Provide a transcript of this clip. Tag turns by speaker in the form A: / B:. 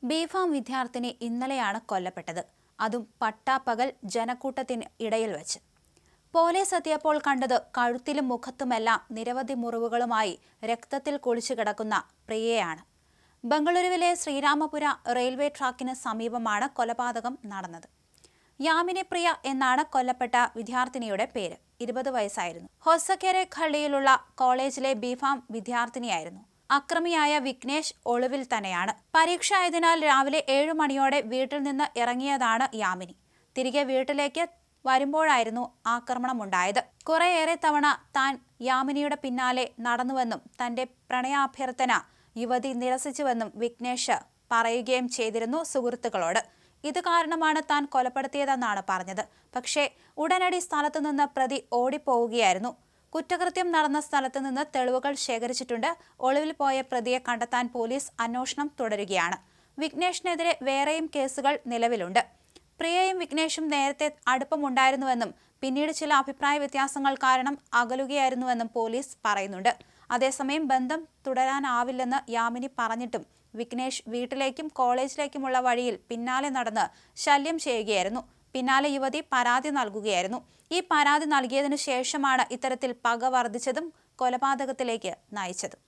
A: BPharm വിദ്യാർത്ഥിനി ഇന്നലെയാണ് കൊല്ലപ്പെട്ടത്. അതും പട്ടാപ്പകൽ ജനക്കൂട്ടത്തിന് ഇടയിൽ വെച്ച്. പോലീസ് എത്തിയപ്പോൾ കണ്ടത് കഴുത്തിലും മുഖത്തുമെല്ലാം നിരവധി മുറിവുകളുമായി രക്തത്തിൽ കുളിച്ചു കിടക്കുന്ന പ്രിയയാണ്. ബംഗളൂരുവിലെ ശ്രീരാമപുര റെയിൽവേ ട്രാക്കിന് സമീപമാണ് കൊലപാതകം നടന്നത്. യാമിനി പ്രിയ എന്നാണ് കൊല്ലപ്പെട്ട വിദ്യാർത്ഥിനിയുടെ പേര്. 20 വയസ്സായിരുന്നു. ഹൊസക്കെരെ ഖള്ളിയിലുള്ള കോളേജിലെ ബിഫാം വിദ്യാർത്ഥിനിയായിരുന്നു. അക്രമിയായ വിഘ്നേഷ് ഒളിവിൽ തന്നെയാണ്. പരീക്ഷ ആയതിനാൽ രാവിലെ 7 മണിയോടെ വീട്ടിൽ നിന്ന് ഇറങ്ങിയതാണ് യാമിനി. തിരികെ വീട്ടിലേക്ക് വരുമ്പോഴായിരുന്നു ആക്രമണമുണ്ടായത്. കുറേയേറെ തവണ താൻ യാമിനിയുടെ പിന്നാലെ നടന്നുവെന്നും തന്റെ പ്രണയാഭ്യർത്ഥന യുവതി നിരസിച്ചുവെന്നും വിഘ്നേഷ് പറയുകയും ചെയ്തിരുന്നു സുഹൃത്തുക്കളോട്. ഇത് കാരണമാണ് താൻ കൊലപ്പെടുത്തിയതെന്നാണ് പറഞ്ഞത്. പക്ഷേ ഉടനടി സ്ഥലത്തു നിന്ന് പ്രതി ഓടിപ്പോവുകയായിരുന്നു. കുറ്റകൃത്യം നടന്ന സ്ഥലത്ത് നിന്ന് തെളിവുകൾ ശേഖരിച്ചിട്ടുണ്ട്. ഒളിവിൽ പോയ പ്രതിയെ കണ്ടെത്താൻ പോലീസ് അന്വേഷണം തുടരുകയാണ്. വിഘ്നേഷിനെതിരെ വേറെയും കേസുകൾ നിലവിലുണ്ട്. പ്രിയയും വിഘ്നേഷും നേരത്തെ അടുപ്പമുണ്ടായിരുന്നുവെന്നും പിന്നീട് ചില അഭിപ്രായ വ്യത്യാസങ്ങൾ കാരണം അകലുകയായിരുന്നുവെന്നും പോലീസ് പറയുന്നുണ്ട്. അതേസമയം ബന്ധം തുടരാനാവില്ലെന്ന് യാമിനി പറഞ്ഞിട്ടും വിഘ്നേഷ് വീട്ടിലേക്കും കോളേജിലേക്കുമുള്ള വഴിയിൽ പിന്നാലെ നടന്ന് ശല്യം ചെയ്യുകയായിരുന്നു. പിന്നാലെ യുവതി പരാതി നൽകുകയായിരുന്നു. ഈ പരാതി നൽകിയതിനു ശേഷമാണ് ഇത്തരത്തിൽ പക വർദ്ധിച്ചതും കൊലപാതകത്തിലേക്ക് നയിച്ചതും.